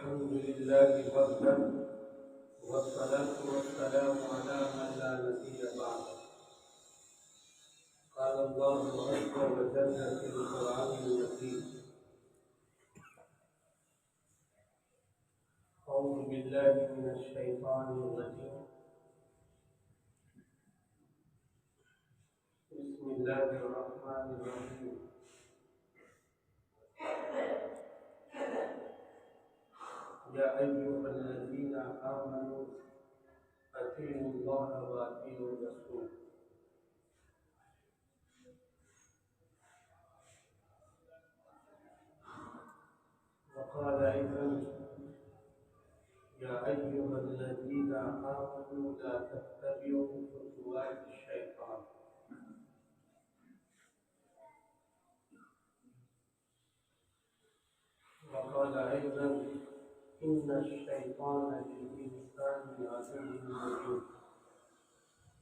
الحمد لله وحده والصلاة والسلام على من لا نبي بعده. قال الله عز وجل في القرآن المجيد: أعوذ بالله من الشيطان الرجيم. بسم الله الرحمن الرحيم. يا أيها الذين آمنوا أطيعوا الله وأطيعوا الرسول. وقال أيضا: يا أيها الذين آمنوا لا تتبعوا خطوات الشيطان. وقال أيضا: إن الشيطان للإنسان عدو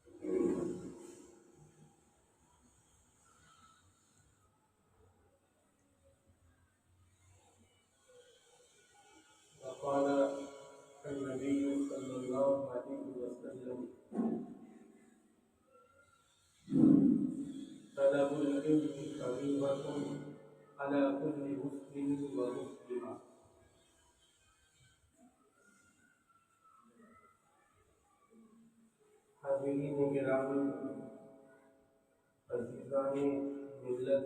مبين. وقال النبي صلى الله عليه وسلم: طلب العلم فريضة على كل مسلم ومسلمة. حاضرین گرامی، عزیزان ملت،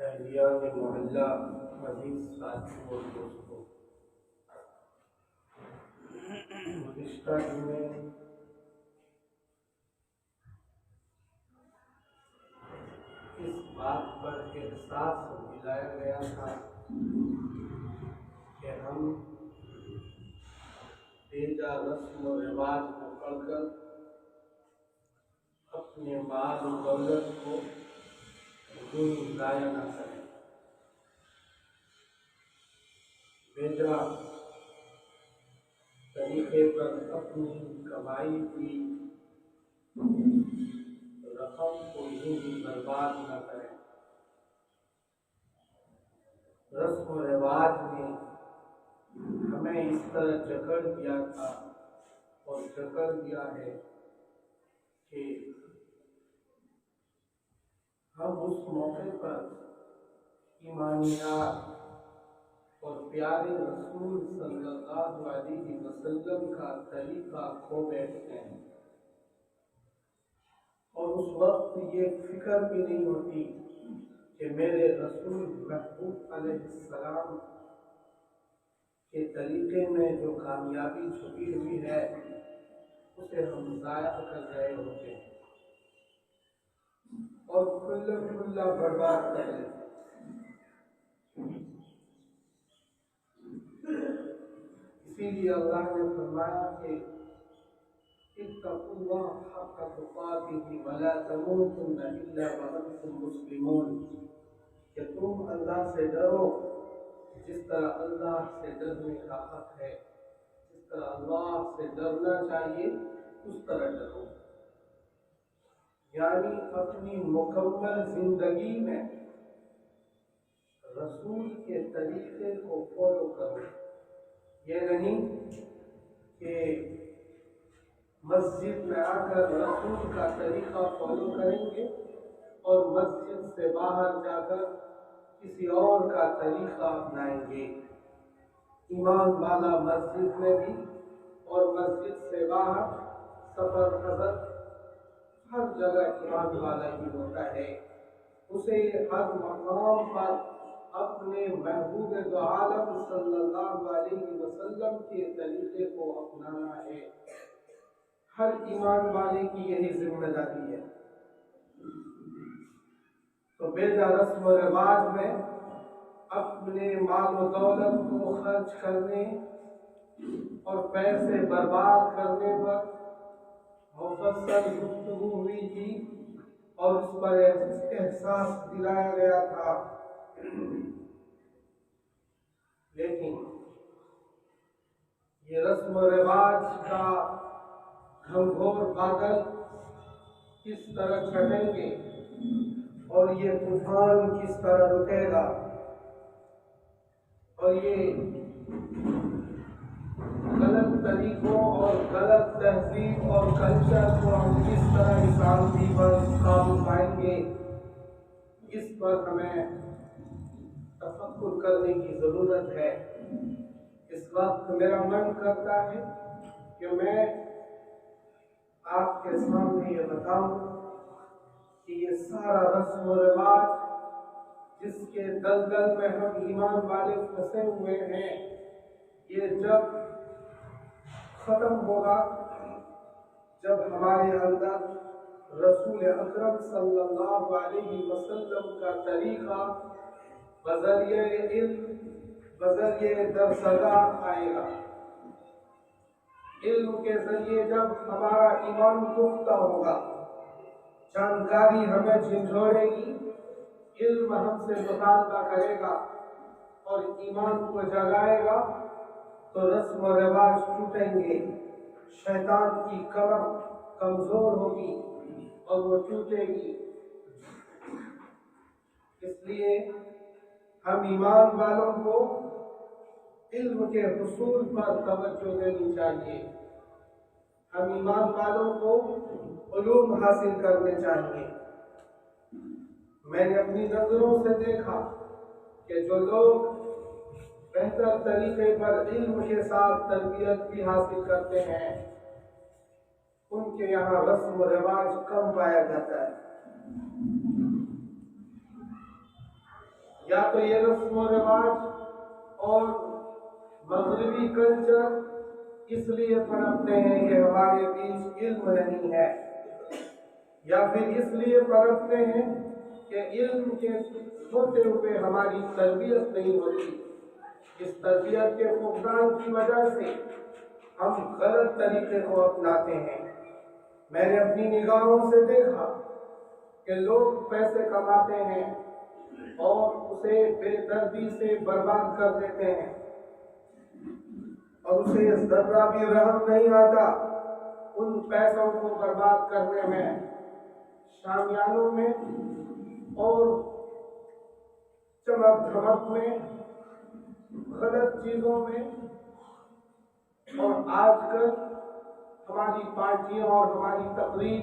اہلیان محلہ، عزیز ساتھیوں اور دوستوں، گزشتہ میں اس بات پر احساس دلایا گیا تھا کہ ہم بیجا رسم و رواج کو پڑھ کر اپنے مال و دولت کو ضائع نہ کریں، بیجا طریقے پر اپنی کمائی کی رقم کو یوں ہی برباد نہ کریں۔ رسم و رواج نے ہمیں اس طرح جکڑ دیا تھا اور جکڑ دیا ہے کہ ہم اس موقع پر ایمانیات اور پیارے رسول صلی اللہ علیہ وسلم کا طریقہ کھو بیٹھتے ہیں، اور اس وقت یہ فکر بھی نہیں ہوتی کہ میرے رسول محبوب علیہ السلام کے طریقے میں جو کامیابی چھپی ہوئی ہے اسے ہم ضائع کر رہے ہوتے ہیں اور کھلا برباد کر لیتے ہیں۔ اسی لیے اللہ نے فرمایا کہ اتقوا اللہ حق تقاتہ ولا تموتن الا وانتم مسلمون، کہ تم اللہ سے ڈرو جس طرح اللہ سے ڈرنے کا حق ہے، جس طرح اللہ سے ڈرنا چاہیے اس طرح ڈرو، یعنی اپنی مکمل زندگی میں رسول کے طریقے کو فالو کرو۔ یہ نہیں کہ مسجد میں آ کر رسول کا طریقہ فالو کریں گے اور مسجد سے باہر جا کر کسی اور کا طریقہ اپنائیں گے۔ ایمان والا مسجد میں بھی اور مسجد سے باہر، سفر حضر، ہر جگہ ایمان والا ہی ہوتا ہے۔ اسے ہر مقام پر اپنے محبوب دو عالم صلی اللہ علیہ وسلم کے طریقے کو اپنانا ہے۔ ہر ایمان والے کی یہی ذمہ داری ہے۔ تو بیجا رسم و رواج میں اپنے مال و دولت کو خرچ کرنے اور پیسے برباد کرنے پر مفصل گفتگو ہوئی تھی اور اس پر احساس دلایا گیا تھا، لیکن یہ رسم و رواج کا گھنگھور بادل کس طرح چھٹیں گے اور یہ طوفان کس طرح رکے گا، اور یہ غلط طریقوں اور غلط تہذیب اور کلچر کو ہم کس طرح انسانی پر قابو پائیں گے، اس پر ہمیں تفکر کرنے کی ضرورت ہے۔ اس وقت میرا من کرتا ہے کہ میں آپ کے سامنے یہ بتاؤں کہ یہ سارا رسم و رواج جس کے دلدل میں ہم ایمان والے پھنسے ہوئے ہیں، یہ جب ختم ہوگا جب ہمارے اندر رسول اکرم صلی اللہ علیہ وسلم کا طریقہ بذریعہ علم، بذریعہ درسگاہ آئے گا۔ علم کے ذریعے جب ہمارا ایمان پختہ ہوگا، جانکاری ہمیں جھنجھوڑے گی، علم ہم سے مطالبہ کرے گا اور ایمان کو جگائے گا، تو رسم و رواج ٹوٹیں گے، شیطان کی کمر کمزور ہوگی اور وہ ٹوٹے گی۔ اس لیے ہم ایمان والوں کو علم کے حصول پر توجہ دینی چاہیے، ہم ایمان والوں کو علوم حاصل کرنے چاہیے۔ میں نے اپنی نظروں سے دیکھا کہ جو لوگ بہتر طریقے پر علم کے ساتھ تربیت بھی حاصل کرتے ہیں، ان کے یہاں رسم و رواج کم پایا جاتا ہے۔ یا تو یہ رسم و رواج اور مغربی کلچر اس لیے پنپتے ہیں کہ ہمارے بیچ علم نہیں ہے، یا پھر اس لیے پنپتے ہیں کہ علم کے ہوتے ہوئے ہماری تربیت نہیں ہوتی۔ اس تربیت کے فقدان کی وجہ سے ہم غلط طریقے کو اپناتے ہیں۔ میں نے اپنی نگاہوں سے دیکھا کہ لوگ پیسے کماتے ہیں اور اسے بے دردی سے برباد کر دیتے ہیں، اور اسے ذرہ بھی رحم نہیں آتا ان پیسوں کو برباد کرنے میں، شامیانوں میں اور چمک دھمک میں، غلط چیزوں میں۔ اور آج کل ہماری پارٹیوں اور ہماری تقریب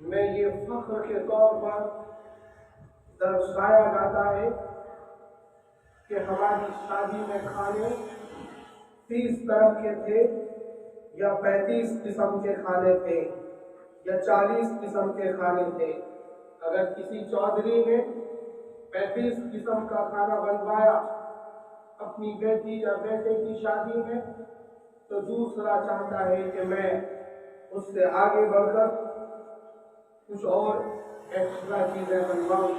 میں یہ فخر کے طور پر درشایا جاتا ہے کہ ہماری شادی میں کھانے 30 طرح کے تھے، یا 35 قسم کے کھانے تھے، یا 40 قسم کے کھانے تھے۔ اگر کسی چودھری نے 35 قسم کا کھانا بنوایا اپنی بیٹی یا بیٹے کی شادی میں، تو دوسرا چاہتا ہے کہ میں اس سے آگے بڑھ کر کچھ اور ایکسٹرا چیزیں بنواؤں،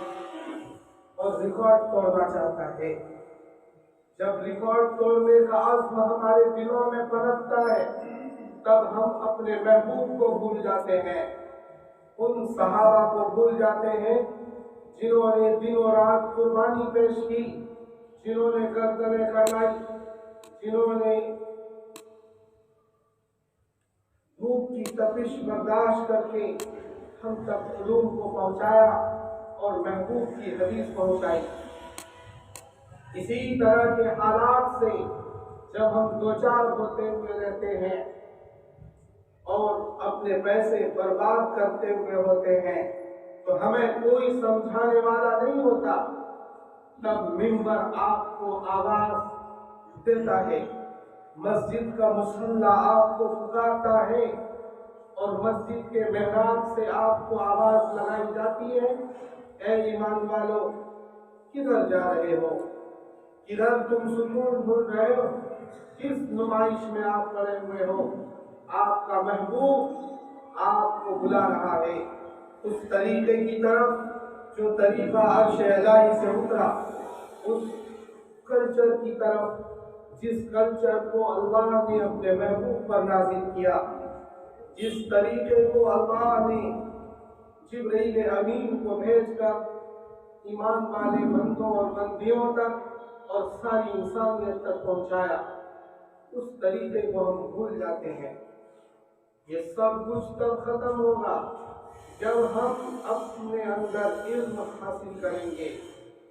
اور ریکارڈ توڑنا چاہتا ہے۔ جب ریکارڈ توڑنے کا عزم ہمارے دلوں میں پنپتا ہے، تب ہم اپنے محبوب کو بھول جاتے ہیں، ان صحابہ کو بھول جاتے ہیں جنہوں نے دن و رات قربانی پیش کی، جنہوں نے گردنیں کٹائی، جنہوں نے دھوپ کی تپش برداشت کر کے ہم تک علوم کو پہنچایا اور محبوب کی حدیث پہنچائی۔ اسی طرح کے حالات سے جب ہم دوچار ہوتے ہوئے رہتے ہیں اور اپنے پیسے برباد کرتے ہوئے ہوتے ہیں، تو ہمیں کوئی سمجھانے والا نہیں ہوتا، تب ممبر آپ کو آواز دیتا ہے، مسجد کا مصلی آپ کو پکارتا ہے، اور مسجد کے محراب سے آپ کو آواز لگائی جاتی ہے، اے ایمان والو کدھر جا رہے ہو، کدھر تم سکون ڈھونڈ رہے ہو، کس نمائش میں آپ پڑے ہوئے ہو؟ آپ کا محبوب آپ کو بلا رہا ہے اس طریقے کی طرف جو طریقہ عرش الہی سے اترا، اس کلچر کی طرف جس کلچر کو اللہ نے اپنے محبوب پر نازل کیا، جس طریقے کو اللہ نے جبرائیل امین کو بھیج کر ایمان والے بندوں اور بندیوں تک اور ساری انسانیت تک پہنچایا، اس طریقے کو ہم بھول جاتے ہیں۔ یہ سب کچھ تب ختم ہوگا جب ہم اپنے اندر علم حاصل کریں گے،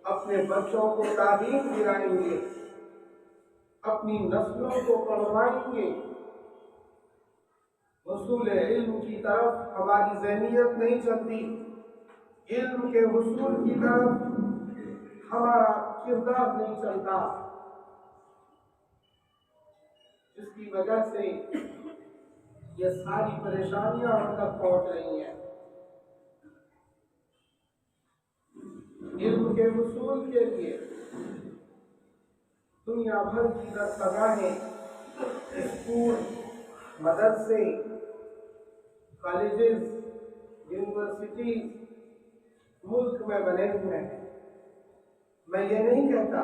اپنے بچوں کو تعلیم دلائیں گے، اپنی نسلوں کو پڑھوائیں گے، حصول علم کی طرف ہماری ذہنیت نہیں چلتی، علم کے حصول کی طرف ہمارا کردار نہیں چلتا، جس کی وجہ سے یہ ساری پریشانیاں ہم تک پہنچ رہی ہیں۔ علم کے حصول کے لیے دنیا بھر کی درسگاہیں، اسکول، مدرسے، کالجز، یونیورسٹیز ملک میں بنے ہوئے ہیں۔ میں یہ نہیں کہتا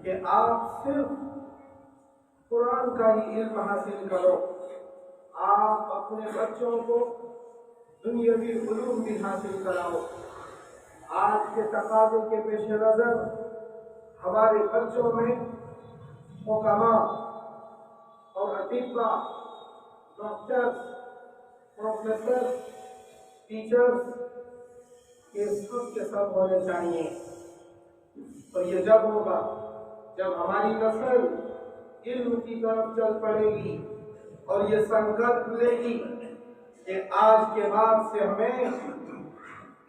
کہ آپ صرف قرآن کا ہی علم حاصل کرو، آپ اپنے بچوں کو دنیاوی علوم بھی حاصل کراؤ۔ آج کے تقاضے کے پیش نظر ہمارے بچوں میں حکماء اور اطباء، ڈاکٹرز، پروفیسر، ٹیچرز یہ سب کے سب ہونے چاہیے۔ اور یہ جب ہوگا جب ہماری نسل علم کی طرف چل پڑے گی اور یہ سنکلپ لے گی کہ آج کے بعد سے ہمیں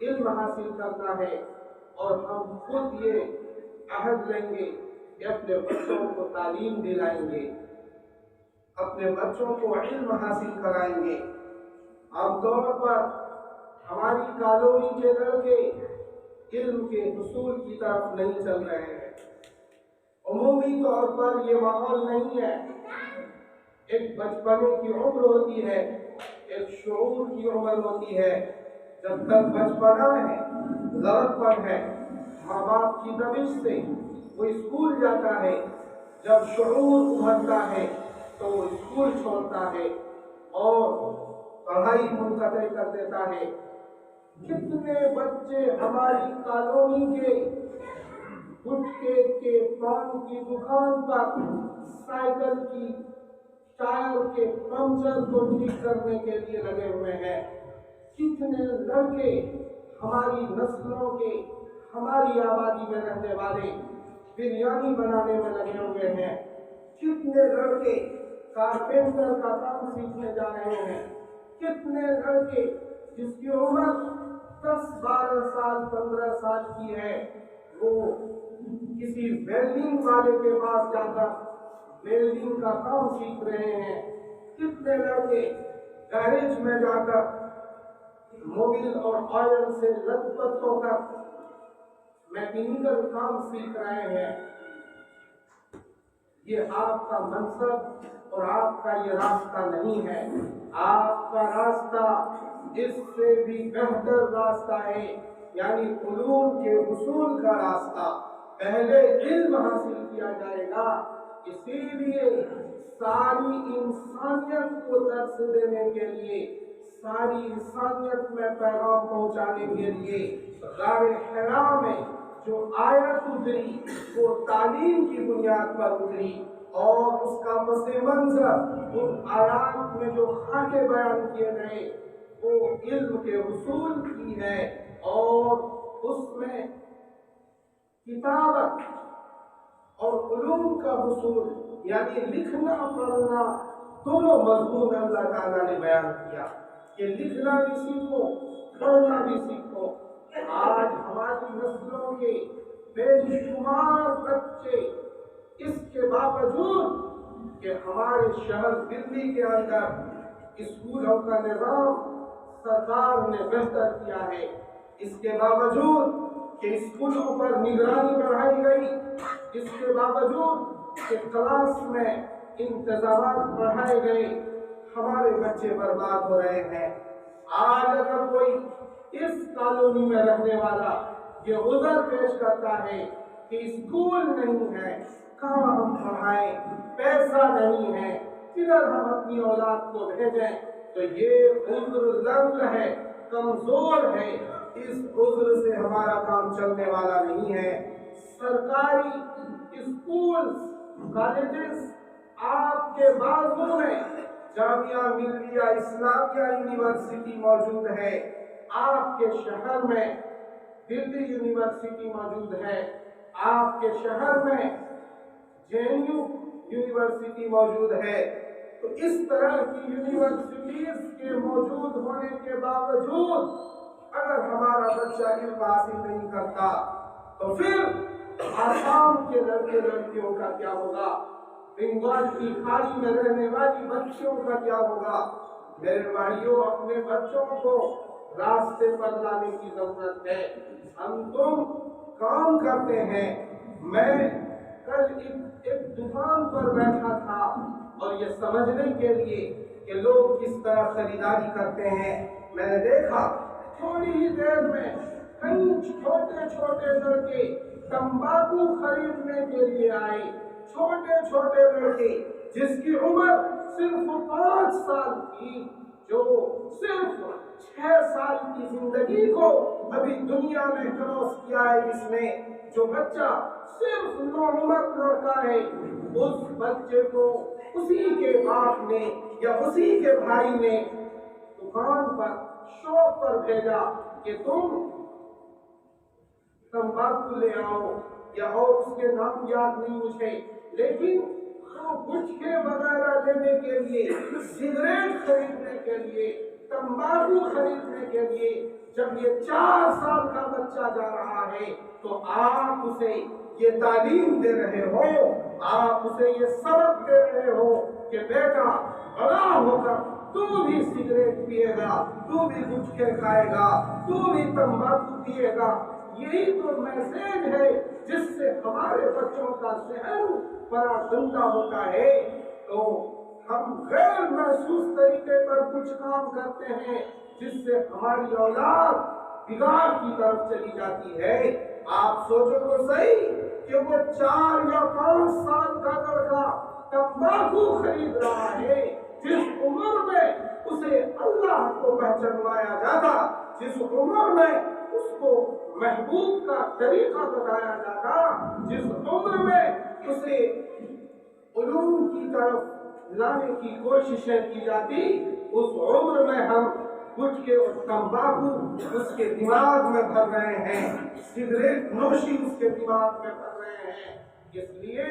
علم حاصل کرنا ہے، اور ہم خود یہ عہد لیں گے کہ اپنے بچوں کو تعلیم دلائیں گے، اپنے بچوں کو علم حاصل کرائیں گے۔ عام طور پر ہماری کالونی کے لڑکے علم کے حصول کی طرف نہیں چل رہے ہیں۔ عمومی طور پر یہ ماحول نہیں ہے۔ ایک بچپنے کی عمر ہوتی ہے، ایک شعور کی عمر ہوتی ہے۔ جب تک بچپنا ہے، لڑکپن ہے، ماں باپ کی دبش سے وہ اسکول جاتا ہے، جب شعور ابھرتا ہے تو وہ اسکول چھوڑتا ہے اور پڑھائی منقطع کر دیتا ہے۔ کتنے بچے ہماری کالونی کے گٹکے کے پان کی دکان پر سائیکل کی ٹائر کے پنچر کو ٹھیک کرنے کے لیے لگے ہوئے ہیں۔ کتنے لڑکے ہماری نسلوں کے، ہماری آبادی میں رہنے والے بریانی بنانے میں لگے ہوئے ہیں۔ کتنے لڑکے کارپینٹر کا کام سیکھنے جا رہے ہیں۔ کتنے لڑکے جس کی عمر 10، 12 سال، 15 سال کی ہے، وہ کسی ویلڈنگ والے کے پاس جا کر ویلڈنگ کا کام سیکھ رہے ہیں۔ کتنے لڑکے گیریج میں جا کر موبل اور آئل سے لت پت ہو کر میکینیکل کام سیکھ رہے ہیں۔ یہ آپ کا منصب اور آپ کا یہ راستہ نہیں ہے۔ آپ کا راستہ اس سے بھی بہتر راستہ ہے، یعنی علوم کے حصول کا راستہ۔ پہلے علم حاصل کیا جائے گا، اسی لیے ساری انسانیت کو درس دینے کے لیے، ساری انسانیت میں پیغام پہنچانے کے لیے غار حرا میں جو آیت اتری وہ تعلیم کی بنیاد پر اتری، اور اس کا پس منظر ان آیات میں جو خاکے بیان کیے گئے وہ علم کے حصول کی ہے، اور اس میں کتابت اور علوم کا حصول یعنی لکھنا پڑھنا دونوں مضمون اللہ تعالیٰ نے بیان کیا کہ لکھنا بھی سیکھو، پڑھنا بھی سیکھو۔ آج ہماری نسلوں کے بے شمار بچے اس کے باوجود کہ ہمارے شہر دلی کے اندر اسکولوں کا نظام سرکار نے بہتر کیا ہے، اس کے باوجود کہ اسکولوں پر نگرانی بڑھائی گئی، اس کے باوجود کہ کلاس میں انتظامات بڑھائے گئے، ہمارے بچے برباد ہو رہے ہیں۔ آج اگر کوئی اس کالونی میں رہنے والا یہ عذر پیش کرتا ہے کہ اسکول نہیں ہے، کہاں ہم پڑھائیں، پیسہ نہیں ہے، کدھر ہم اپنی اولاد کو بھیجیں، تو یہ عذر لنگ ہے، کمزور ہے، اس عذر سے ہمارا کام چلنے والا نہیں ہے۔ سرکاری اسکول، کالجز آپ کے بازو میں جامعہ ملیہ اسلامیہ یونیورسٹی موجود ہے، آپ کے شہر میں دلی یونیورسٹی موجود ہے، آپ کے شہر میں JNU یونیورسٹی موجود ہے. تو اس طرح کی یونیورسٹیز کے موجود ہونے کے باوجود اگر ہمارا بچہ علم حاصل نہیں کرتا تو پھر آسام کے لڑکے لڑکیوں کا کیا ہوگا؟ بنگال کی کھاڑی میں رہنے والی بچیوں کا کیا ہوگا؟ میرے بھائیوں، اپنے بچوں کو راستے پر لانے کی ضرورت ہے. ہم تم کام کرتے ہیں. میں کل ایک دکان پر بیٹھا تھا اور یہ سمجھنے کے لیے کہ لوگ کس طرح خریداری کرتے ہیں میں نے دیکھا تھوڑی ہی دیر میں کئی چھوٹے چھوٹے لڑکے تمباکو خریدنے کے لیے آئے. چھوٹے چھوٹے لڑکے جس کی عمر صرف 5 سال تھی، جو صرف 6 سال کی زندگی کو ابھی دنیا میں کراس کیا ہے. اس نے جو بچہ صرف نوعمر لڑکا ہے، اس بچے کو اسی کے باپ نے یا اسی کے بھائی نے دکان پر شاپ پر بھیجا کہ تم تمباکو لے آؤ، یا اور اس کے نام یاد نہیں مجھے، لیکن گٹکے وغیرہ لینے کے لیے، سگریٹ خریدنے کے لیے، تمباکو خریدنے کے لیے جب یہ 4 سال کا بچہ جا رہا ہے تو آپ اسے یہ تعلیم دے رہے ہو، آپ اسے یہ سبق دے رہے ہو کہ بیٹا بڑا ہو کر تو بھی سگریٹ پیے گا، تو بھی گٹکے کھائے گا، تو بھی تمباکو پیے گا. یہی تو میسج ہے جس سے ہمارے بچوں کا ذہن بڑا گندا ہوتا ہے. تو ہم غیر محسوس طریقے پر کچھ کام کرتے ہیں جس سے ہماری اولاد بگاڑ کی طرف چلی جاتی ہے. آپ سوچو تو صحیح کہ وہ 4 یا 5 سال کا لڑکا تمباکو خرید رہا ہے جس عمر میں اسے اللہ کو پہچانوایا جاتا، جس عمر میں اس کو محبوب کا طریقہ بتایا جاتا، جس عمر میں اسے علوم کی طرف لانے کی کوششیں کی جاتی، اس عمر میں ہم گٹکے اور تمباکو اس کے دماغ میں بھر رہے ہیں، سگریٹ نوشی اس کے دماغ میں بھر رہے ہیں. اس لیے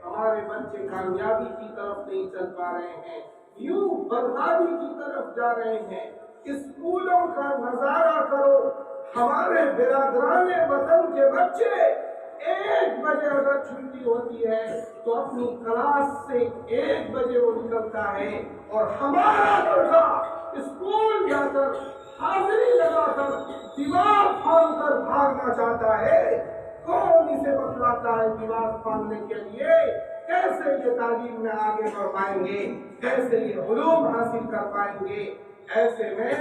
ہمارے بچے کامیابی کی طرف نہیں چل پا رہے ہیں، یوں بربادی کی طرف جا رہے ہیں. اسکولوں کا نظارہ کرو، ہمارے برادران وطن کے بچے 1 بجے اگر چھٹی ہوتی ہے تو اپنی کلاس سے 1 بجے وہ نکلتا ہے، اور ہمارا لڑکا اسکول جا کر حاضری لگا کر دیوار پھاڑ کر بھاگنا چاہتا ہے. کون اسے بتلاتا ہے دیوار پھاڑنے کے لیے؟ کیسے یہ تعلیم میں آگے بڑھ پائیں گے؟ کیسے یہ علوم حاصل کر پائیں گے؟ ایسے میں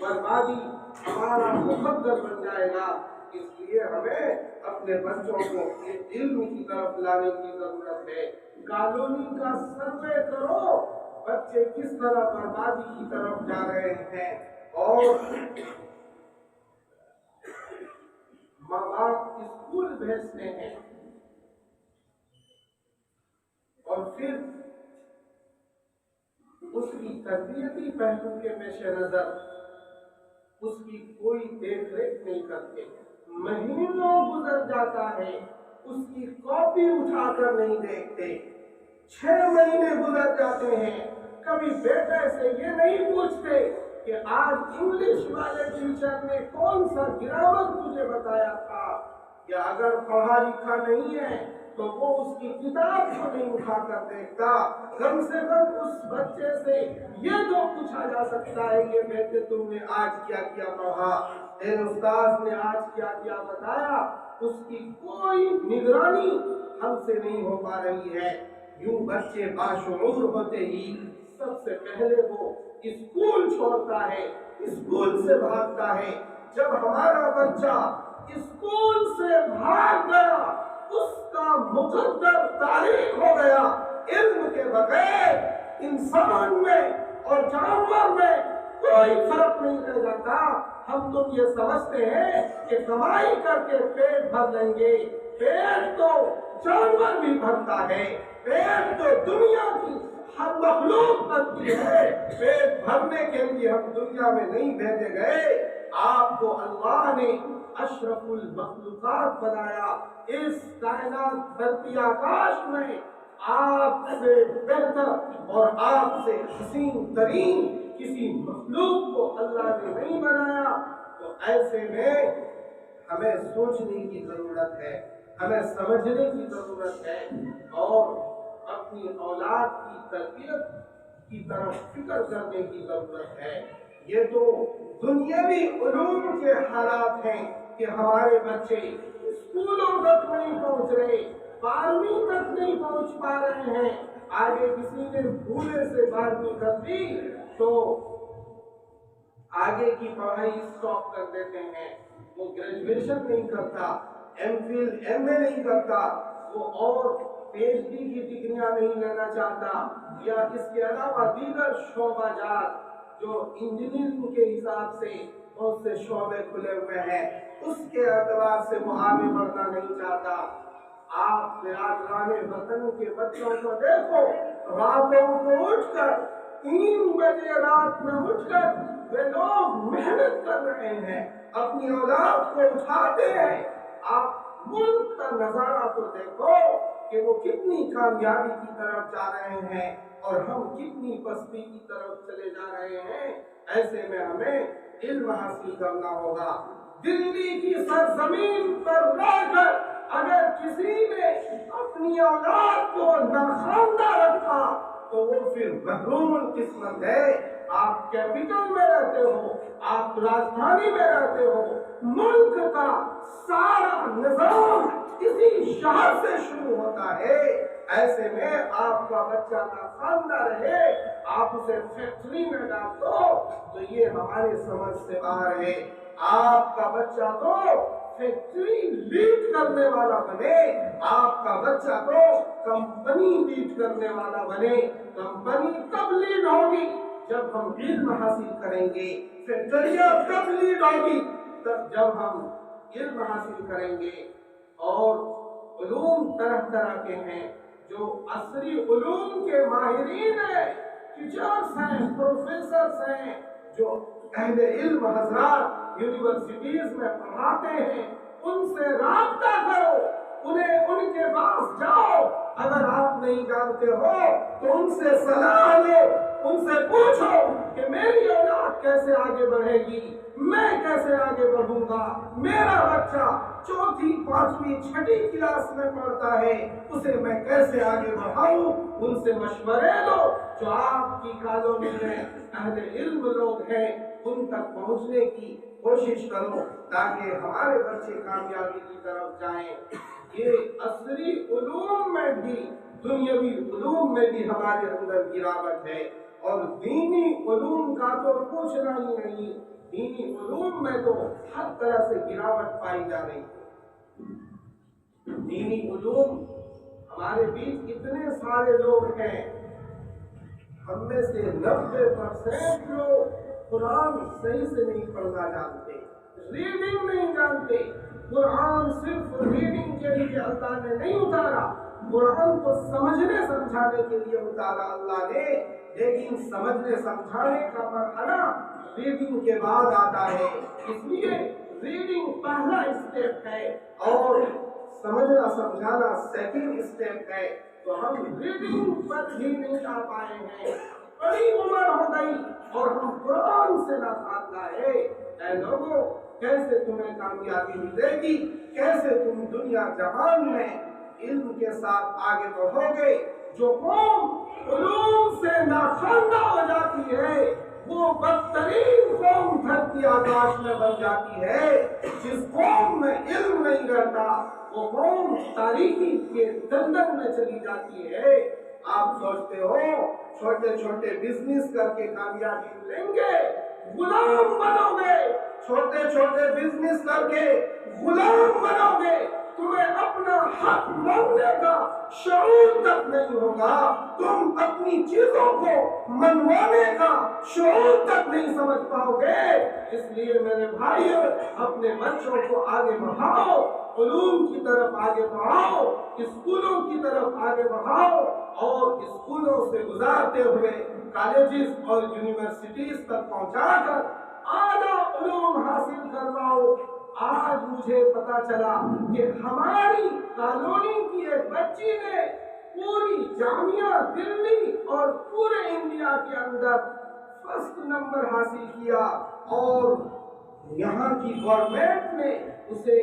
بربادی ہمارا مقدر بن جائے گا. اس لیے ہمیں اپنے بچوں کو علم کی طرف لانے کی ضرورت ہے. کالونی کا سروے کرو، بچے کس طرح بربادی کی طرف جا رہے ہیں، اور ماں باپ اسکول بھیجتے ہیں اور پھر اس کی تربیتی پہلو کے پیش نظر اس کی کوئی دیکھ ریکھ نہیں کرتے. مہینوں گزر جاتا ہے، اس کی کاپی اٹھا کر نہیں دیکھتے. 6 مہینے گزر جاتے ہیں، کبھی بیٹے سے یہ نہیں پوچھتے کہ آج انگلش والے ٹیچر نے کون سا گرامر تجھے بتایا تھا، یا اگر پڑھا لکھا نہیں ہے تو وہ اس کی کتاب کو نہیں اٹھا کر دیکھتا. کم سے کم اس بچے سے یہ تو پوچھا جا سکتا ہے کہ بیٹے تم نے آج کیا کیا پڑھا، تیرے استاذ نے آج کیا کیا بتایا. اس کی کوئی نگرانی ہم سے نہیں ہو پا رہی ہے. یوں بچے باشعور ہوتے ہی سب سے پہلے وہ اسکول چھوڑتا ہے، اسکول سے بھاگتا ہے. جب ہمارا بچہ اسکول سے بھاگ گیا، اس کا مقدر تاریخ ہو گیا. علم کے بغیر انسان میں اور جانور میں کوئی فرق نہیں رہ جاتا. ہم تم یہ سمجھتے ہیں کہ کمائی کر کے پیٹ بھر لیں گے. پیٹ تو جانور بھی بھرتا ہے، پیٹ تو دنیا کی ہر مخلوق بھرتی ہے. پیٹ بھرنے کے لیے ہم دنیا میں نہیں بھیجے گئے. آپ کو اللہ نے اشرف المخلوقات بنایا. اس کائنات دھرتی آکاش میں آپ سے بہتر اور آپ سے حسین ترین کسی مخلوق کو اللہ نے نہیں بنایا، تو ایسے میں ہمیں سوچنے کی ضرورت ہے، ہمیں سمجھنے کی ضرورت ہے اور اپنی اولاد کی تربیت کی طرف فکر کرنے کی ضرورت ہے۔ یہ تو دنیاوی علوم کے حالات ہیں کہ ہمارے بچے اسکولوں تک نہیں پہنچ رہے، 12ویں تک نہیں پہنچ پا رہے ہیں۔ آگے کسی نے بھولے سے 12ویں کر دی تو آگے کی پڑھائی اسٹاپ کر دیتے ہیں، وہ گریجویشن نہیں کرتا، ایم فل ایم اے نہیں کرتا، وہ اور پی ایچ ڈی کی ڈگریاں نہیں لینا چاہتا، یا اس کے علاوہ دیگر شعبہ جات جو انجینئرنگ کے حساب سے بہت سے شعبے کھلے ہوئے ہیں، اس کے اعتبار سے وہ آگے بڑھنا نہیں چاہتا۔ آپ برادران وطن کے بچوں کو دیکھو، راتوں کو اٹھ کر 3 بجے رات میں اٹھ کر وہ لوگ محنت کر رہے ہیں، اپنی اولاد کو اٹھاتے ہیں۔ آپ ملک کا نظارہ تو دیکھو کہ وہ کتنی کامیابی کی طرف جا رہے ہیں اور ہم کتنی پستی کی طرف چلے جا رہے ہیں۔ ایسے میں ہمیں علم حاصل کرنا ہوگا۔ دلی کی سرزمین پر رہ کر اگر کسی نے اپنی اولاد کو ناخواندہ رکھا تو وہ پھر محروم القسمت ہے۔ آپ کیپٹل میں رہتے ہو، آپ راجدھانی میں رہتے ہو، ملک کا سارا نظام کسی شہر سے شروع ہوتا ہے۔ ایسے میں آپ کا بچہ ناخواندہ رہے، آپ اسے فیکٹری میں ڈال دو تو یہ ہمارے سمجھ سے باہر ہے۔ آپ کا بچہ تو فیکٹری لیڈ کرنے والا بنے، آپ کا بچہ تو کمپنی لیڈ کرنے والا بنے۔ کمپنی تب لیڈ ہوگی جب ہم علم حاصل کریں گے، فیکٹریاں تب لیڈ ہوگی جب ہم علم حاصل کریں گے۔ اور علوم طرح طرح کے ہیں، جو عصری علوم کے ماہرین ہیں، ٹیچرز ہیں، پروفیسرز ہیں، جو اہل علم حضرات یونیورسٹیز میں پڑھاتے ہیں، ان سے رابطہ کرو، ان کے پاس جاؤ۔ اگر آپ نہیں جانتے ہو تو ان سے صلاح لو، ان سے پوچھو کہ میری اولاد کیسے آگے بڑھے گی، میں کیسے آگے بڑھوں گا، میرا بچہ 4th 5ویں 6ٹھی کلاس میں پڑھتا ہے، اسے میں کیسے آگے بڑھاؤں۔ ان سے مشورے لو۔ جو آپ کی کالونی میں اہل علم لوگ ہیں ان تک پہنچنے کی کوشش کرو تاکہ ہمارے بچے کامیابی کی طرف جائیں۔ یہ عصری علوم میں بھی، دنیاوی علوم میں بھی ہمارے اندر گراوٹ ہے، اور دینی علوم کا تو پوچھنا ہی نہیں۔ دینی علوم میں تو ہر طرح سے گراوٹ پائی جا رہی ہے۔ دینی علوم ہمارے بیچ اتنے سارے لوگ ہیں، ہم میں سے 90% لوگ قرآن صحیح سے نہیں پڑھنا جانتے، ریڈنگ نہیں جانتے۔ قرآن صرف ریڈنگ کے لیے اللہ نے نہیں اتارا، قرآن کو سمجھنے سمجھانے کے لیے اتارا اللہ نے، لیکن سمجھنے سمجھانے کا مرحلہ ریڈنگ کے بعد آتا ہے۔ اس لیے ریڈنگ پہلا اسٹیپ ہے اور سمجھنا سمجھانا سیکنڈ اسٹیپ ہے۔ تو ہم ریڈنگ پر بھی نہیں جا پائے ہیں، بڑی عمر ہو گئی اور ہم قرآن سے ناخواندہ ہے۔ اے لوگوں، کیسے تمہیں کامیابی ملے گی، کیسے تم دنیا جہان میں علم کے ساتھ آگے بڑھو گے؟ جو قوم علوم سے ناخواندہ ہو جاتی ہے وہ بدترین قوم دھرتی آکاش میں بن جاتی ہے۔ جس قوم میں علم نہیں رہتا وہ قوم تاریخی کے دلدل میں چلی جاتی ہے۔ آپ سوچتے ہو چھوٹے چھوٹے بزنس کر کے کامیابی ملیں گے، غلام بنو گے، چھوٹے چھوٹے بزنس کر کے غلام بنو گے، تمہیں اپنا حق مانگنے کا شعور تک نہیں ہوگا، تم اپنی چیزوں کو منوانے کا شعور تک نہیں سمجھ پاؤ گے۔ اس لیے میرے بھائیو، اپنے بچوں کو آگے بڑھاؤ، علوم کی طرف آگے بڑھاؤ، اسکولوں کی طرف آگے بڑھاؤ، اور اسکولوں سے گزارتے ہوئے کالجز اور یونیورسٹیز تک پہنچا کر اعلیٰ علوم حاصل کرواؤ۔ آج مجھے پتا چلا کہ ہماری کالونی کی ایک بچی نے پوری جامعہ دلی اور پورے انڈیا کے اندر فرسٹ نمبر حاصل کیا، اور یہاں کی گورنمنٹ نے اسے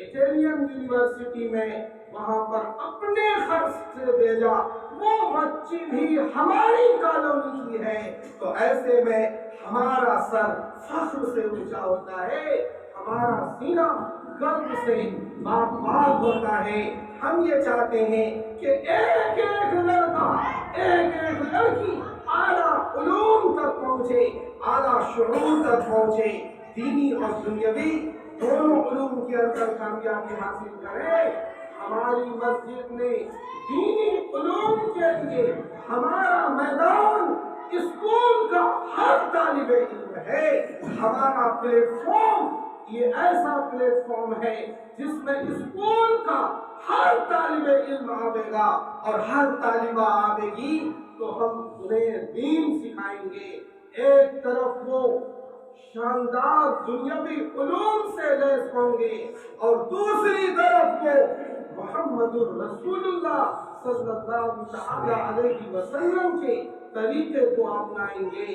اٹالین یونیورسٹی میں وہاں پر اپنے خرچ سے بھیجا۔ وہ بچی بھی ہماری کالونی کی ہے، تو ایسے میں ہمارا سر فخر سے اونچا ہوتا ہے، ہمارا سینہ گرو سے باغ ہوتا ہے۔ ہم یہ چاہتے ہیں کہ ایک ایک لڑکا، ایک ایک لڑکی اعلیٰ علوم تک پہنچے، اعلیٰ شعور تک پہنچے، دینی اور دنیاوی دونوں علوم کے اندر کامیابی حاصل کرے۔ ہماری مسجد نے دینی علوم کے لیے ہمارا میدان اسکول کا ہر طالب علم ہے۔ ہمارا پلیٹ فارم یہ ایسا پلیٹ فارم ہے جس میں اسکول کا ہر طالب علم آئے گا اور ہر طالبہ آئے گی، تو ہم انہیں دین سکھائیں گے۔ ایک طرف وہ شاندار دنیاوی علوم سے لیس ہوں گے اور دوسری طرف وہ محمد الرسول اللہ صلی اللہ علیہ وسلم کے طریقے کو اپنائیں گے۔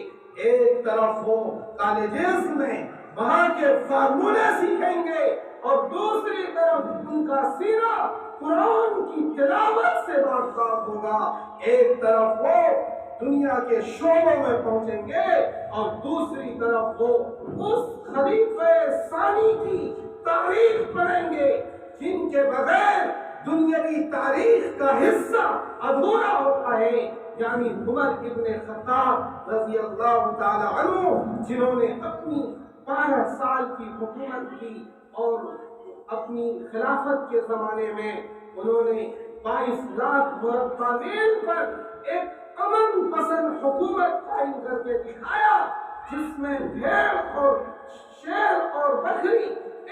ایک طرف وہ کالجز میں وہاں کے فارمولے سیکھیں گے اور دوسری طرف ان کا سینہ قرآن کی تلاوت سے باغ ہوگا۔ ایک طرف وہ دنیا کے شعبوں میں پہنچیں گے اور دوسری طرف وہ اس خلیفہ ثانی کی تاریخ پڑھیں گے جن کے بغیر دنیاوی تاریخ کا حصہ ادھورا ہوتا ہے، یعنی عمر ابن خطاب رضی اللہ تعالی عنہ، جنہوں نے اپنی 12 سال کی حکومت کی اور اپنی خلافت کے زمانے میں انہوں نے 22 لاکھ مربع میل پر ایک امن پسند حکومت قائم کر کے دکھایا، جس میں بھیڑ اور شیر اور بکری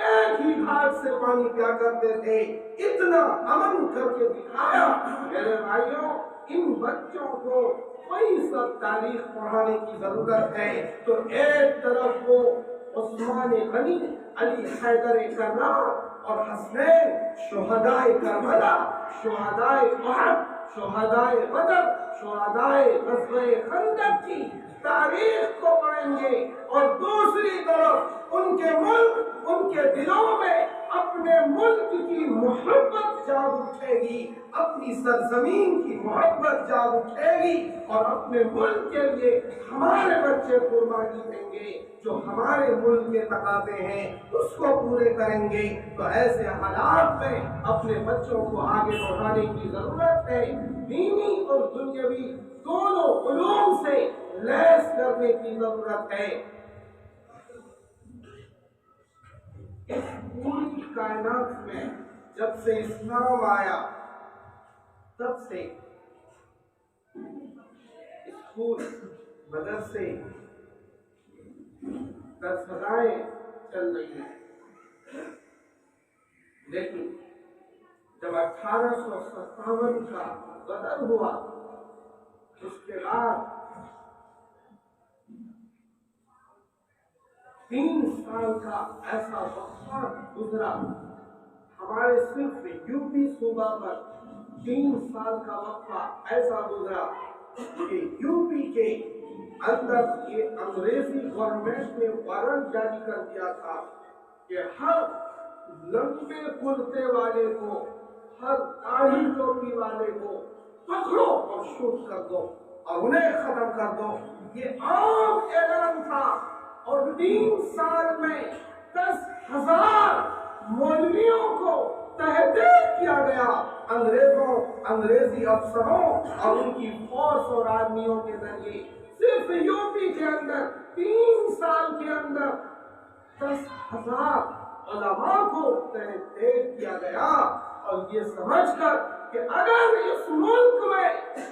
ایک ہی گھاٹ سے پانی پیا کرتے تھے، اتنا امن کر کے دکھایا۔ میرے بھائیوں، ان بچوں کو کوئی سب تاریخ پڑھانے کی ضرورت ہے تو ایک طرف وہ عثمان غنی، علی حیدر کرار اور حسنین شہدائے کربلا، شہدائے احد، شہدائے بدر، شہدائے غزوہ خندق کی تاریخ کو پڑھیں گے، اور دوسری طرف ان کے ملک، ان کے دلوں میں اپنے ملک کی محبت جاگ اٹھے گی، اپنی سرزمین کی محبت جاگ اٹھے گی، اور اپنے ملک کے لیے ہمارے بچے قربانی دیں گے، جو ہمارے ملک کے تقاضے ہیں اس کو پورے کریں گے۔ تو ایسے حالات میں اپنے بچوں کو آگے بڑھانے کی ضرورت ہے، دینی اور دنیاوی دونوں علوم سے لیس کرنے کی ضرورت ہے۔ اس پوری کائنات میں جب سے اسلام آیا تب سے اسکول، مدرسے، درسگاہیں چل رہی ہیں، لیکن جب 1857 کا غدر ہوا اس کے بعد 3 سال کا ایسا وقفہ گزرا، ہمارے صرف یو پی صوبہ پر 3 سال کا وقفہ ایسا گزرا کہ یو پی کے اندر یہ انگریزی گورنمنٹ نے وارنٹ جاری کر دیا تھا کہ ہر لمبے کرتے والے کو، ہر داڑھی ٹوپی والے کو پکڑو اور شوٹ کر دو اور انہیں ختم کر دو۔ یہ عام اعلان تھا، اور 3 سال میں 10,000 مولویوں کو تحقیق کیا گیا، انگریزی افسروں اور ان کی فورس اور آدمیوں کے ذریعے۔ صرف یو پی کے اندر 3 سال کے اندر 10,000 علماء کو تحقیق کیا گیا، اور یہ سمجھ کر کہ اگر اس ملک میں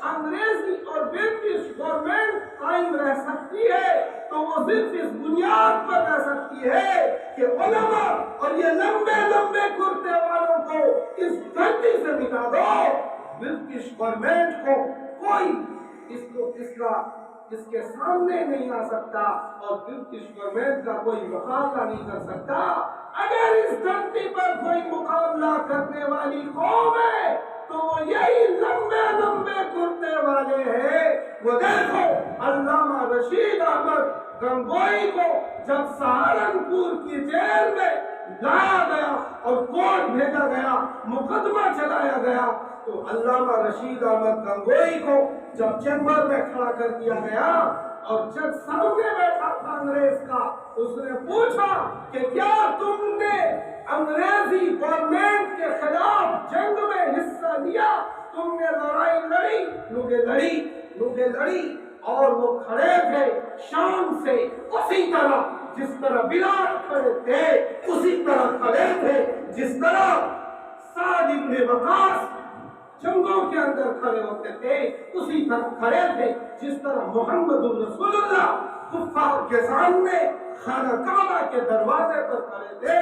انگریزی اور برٹش گورنمنٹ قائم رہ سکتی ہے تو وہ صرف اس بنیاد پر رہ سکتی ہے کہ علماء اور یہ لمبے لمبے کرتے والوں کو اس دھرتی سے مٹا دو۔ برٹش گورنمنٹ کو کوئی اس کے سامنے نہیں آ سکتا، اور برٹش گورنمنٹ کا کوئی مقابلہ نہیں کر سکتا۔ اگر اس دھرتی پر کوئی مقابلہ کرنے والی قوم ہے تو وہ یہی لمبے لمبے والے ہیں وہ دیکھو علامہ رشید احمد گنگوئی کو جب سہارنپور کی جیل میں لایا گیا اور کورٹ بھیجا گیا، مقدمہ چلایا گیا، تو علامہ رشید احمد گنگوئی کو جب چیمبر میں کھڑا کر دیا گیا اور جج سامنے بیٹھا تھا انگریز کا، اس نے پوچھا کہ کیا تم نے انگریزی گورنمنٹ کے خلاف جنگ میں حصہ لیا؟ تم نے لڑائی لڑی؟ لوگے لڑی اور وہ کھڑے تھے شام سے اسی طرح جس طرح بلال کھڑے تھے، اسی طرح کھڑے تھے جس طرح سعد ابن وقاص جنگوں کے اندر کھڑے ہوتے تھے، اسی طرح کھڑے تھے جس طرح محمد رسول اللہ کفار کے سامنے خانہ کعبہ کے دروازے پر کھڑے تھے،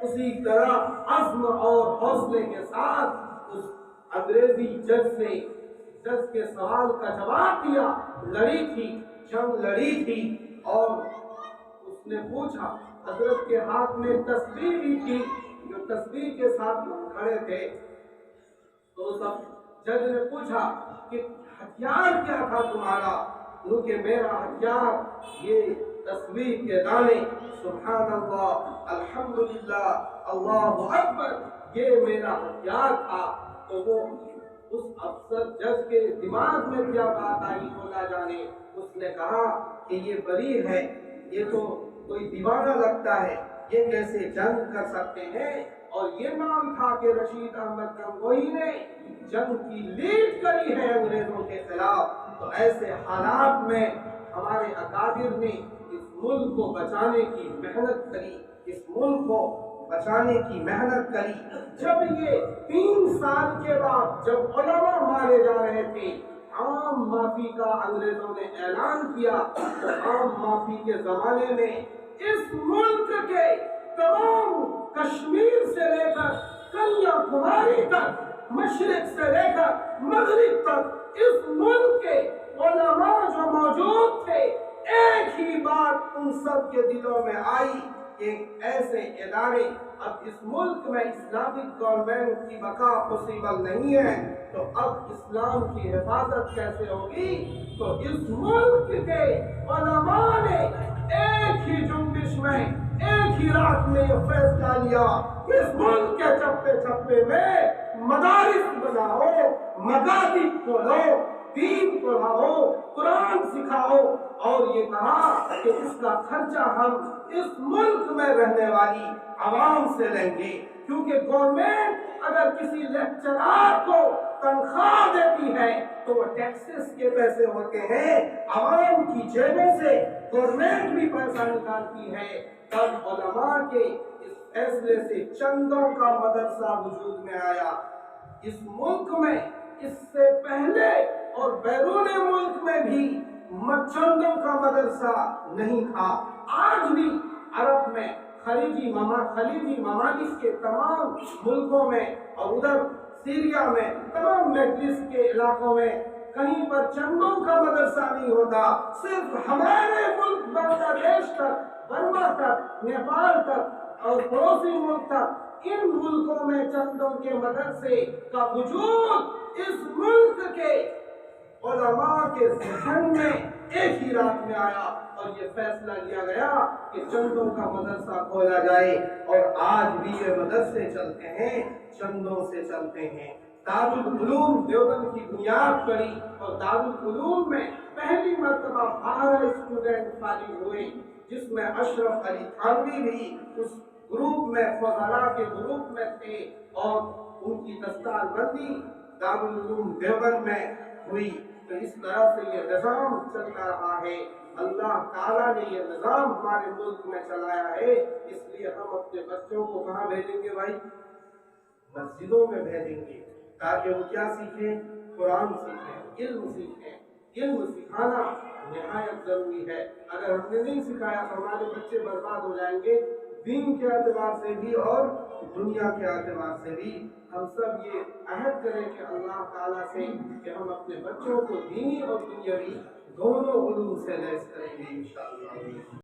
اسی طرح عزم اور حوصلے کے ساتھ اس انگریزی جج کے سوال کا جواب دیا، جنگ لڑی تھی اور اس نے پوچھا، حضرت کے ہاتھ میں تسبیح بھی تھی، جو تسبیح کے ساتھ کھڑے تھے، تو سب جج نے پوچھا کہ ہتھیار کیا تھا تمہارا؟ کیونکہ میرا ہتھیار یہ تسبیح کے دانے، سبحان اللہ، الحمدللہ، اللہ اکبر، یہ میرا ہتھیار تھا۔ تو وہ اس افسر جج کے دماغ میں کیا بات آئی ہو نہ جانے، اس نے کہا کہ یہ بری ہے، یہ تو کوئی دیوانہ لگتا ہے، یہ کیسے جنگ کر سکتے ہیں؟ اور یہ نام تھا کہ رشید احمد گنگوئی نے جنگ کی لیڈ کری ہے انگریزوں کے خلاف۔ تو ایسے حالات میں ہمارے اکابر نے اس ملک کو بچانے کی محنت کری، اس ملک کو بچانے کی محنت کری۔ جب یہ 3 سال کے بعد جب علماء مارے جا رہے تھے، عام معافی کا انگریزوں نے اعلان کیا، تو عام معافی کے زمانے میں اس ملک کے تمام کشمیر سے لے کر کنیا کماری تک، مشرق سے لے کر مغرب تک، اس ملک کے علماء جو موجود تھے، ایک ہی بات ان سب کے دلوں میں آئی کہ ایسے ادارے، اب اس ملک میں اسلامک گورنمنٹ کی بقا پاسبل نہیں ہے، تو اب اسلام کی حفاظت کیسے ہوگی؟ تو اس ملک کے علماء نے ایک ہی جنبش میں، ایک ہی رات میں یہ فیصلہ لیا، اس ملک کے چپے چپے میں مدارس بناؤ، مکاتب کھولو، دین پڑھاؤ، قرآن سکھاؤ، اور یہ کہا کہ اس کا خرچہ ہم اس ملک میں رہنے والی عوام سے لیں گے، کیونکہ گورنمنٹ اگر کسی لیکچرار کو تنخواہ دیتی ہے تو وہ ٹیکسز کے پیسے ہوتے ہیں، عوام کی جیبوں سے گورنمنٹ بھی پیسہ نکالتی ہے۔ تب علماء کے اس فیصلے سے چندوں کا مدرسہ وجود میں آیا۔ اس ملک میں اس سے پہلے اور بیرون ملک میں بھی چندوں کا مدرسہ نہیں تھا۔ آج بھی عرب میں، خلیجی ممالک کے تمام ملکوں میں اور ادھر سیریا میں، تمام مجلس کے علاقوں میں کہیں پر چندوں کا مدرسہ نہیں ہوتا۔ صرف ہمارے ملک بنگلہ دیش تک، برما تک، نیپال تک اور پڑوسی ملک تک، ان ملکوں میں چندوں کے مدرسے کا وجود اس ملک کے علماء کے ذہن میں ایک ہی رات میں آیا اور یہ فیصلہ لیا گیا کہ چندوں کا مدرسہ کھولا جائے، اور آج بھی یہ مدرسے چلتے ہیں، چندوں سے چلتے ہیں۔ دارالعلوم دیوبند کی بنیاد پڑی اور دارالعلوم میں پہلی مرتبہ 12 اسٹوڈنٹ فارغ ہوئے، جس میں اشرف علی تھانوی بھی اس گروپ میں، فضلاء کے گروپ میں تھے، اور ان کی دستار بندی دارالعلوم دیوبند میں ہوئی۔ تو اس طرح سے یہ نظام چلتا رہا ہے۔ اللہ تعالیٰ نے یہ نظام ہمارے ملک میں چلایا ہے، اس لیے ہم اپنے بچوں کو کہاں بھیجیں گے بھائی؟ مسجدوں میں بھیجیں گے، تاکہ وہ کیا سیکھیں؟ قرآن سیکھیں، علم سیکھیں۔ علم سکھانا نہایت ضروری ہے۔ اگر ہم نے نہیں سکھایا تو ہمارے بچے برباد ہو جائیں گے، دین کے اعتبار سے بھی اور دنیا کے اعتبار سے بھی۔ ہم سب یہ عہد کریں کہ اللہ تعالیٰ سے کہ ہم اپنے بچوں کو دینی اور دنیاوی دونوں علوم سے لیس کریں گے انشاءاللہ۔